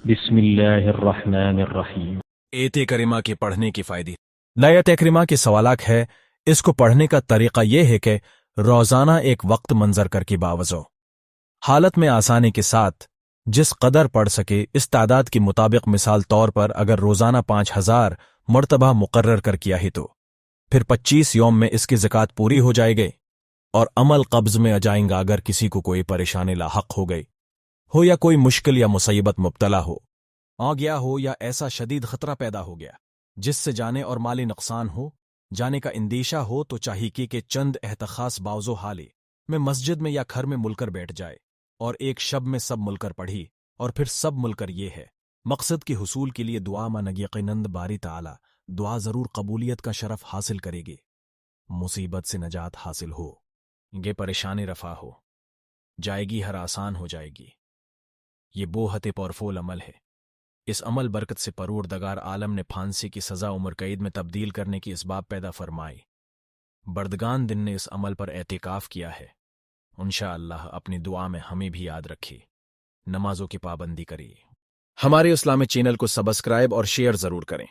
बिस्मिल्लाहिर्रहमानिर्रहीम। एत करीमा के पढ़ने की फ़ायदे। आयत करीमा के सवालात है। इसको पढ़ने का तरीका यह है कि रोज़ाना एक वक्त मंजर कर की बावजो हालत में आसानी के साथ जिस कदर पढ़ सके इस तादाद के मुताबिक, मिसाल तौर पर अगर रोज़ाना 5000 मरतबा मुकर्रर कर किया ही तो फिर 25 यौम में इसकी ज़कात पूरी हो जाएगी और अमल कब्ज़ में आ जाएगा। अगर किसी को कोई परेशानी लाहक हो गई हो या कोई मुश्किल या मुसीबत मुब्तला हो आ गया हो या ऐसा शदीद खतरा पैदा हो गया जिससे जाने और माली नुकसान हो जाने का इंदेशा हो, तो चाहिए कि चंद एहतखास बावजो हाले में मस्जिद में या घर में मुलकर बैठ जाए और एक शब में सब मुलकर पढ़ी और फिर सब मुलकर ये है मकसद के हुसूल के लिए दुआ मानग यकीनन बारी ताला दुआ जरूर कबूलियत का शरफ हासिल करेगी, मुसीबत से नजात हासिल हो, ये परेशानी रफा हो जाएगी, हर आसान हो जाएगी। ये बोहत परफोल अमल है। इस अमल बरकत से परवरदिगार आलम ने फांसी की सज़ा उम्र कैद में तब्दील करने की इसबाब पैदा फरमाई। बर्दगान दिन ने इस अमल पर एतिकाफ किया है। इंशाअल्लाह अपनी दुआ में हमें भी याद रखिए, नमाजों की पाबंदी करिए। हमारे इस्लामी चैनल को सब्सक्राइब और शेयर ज़रूर करें।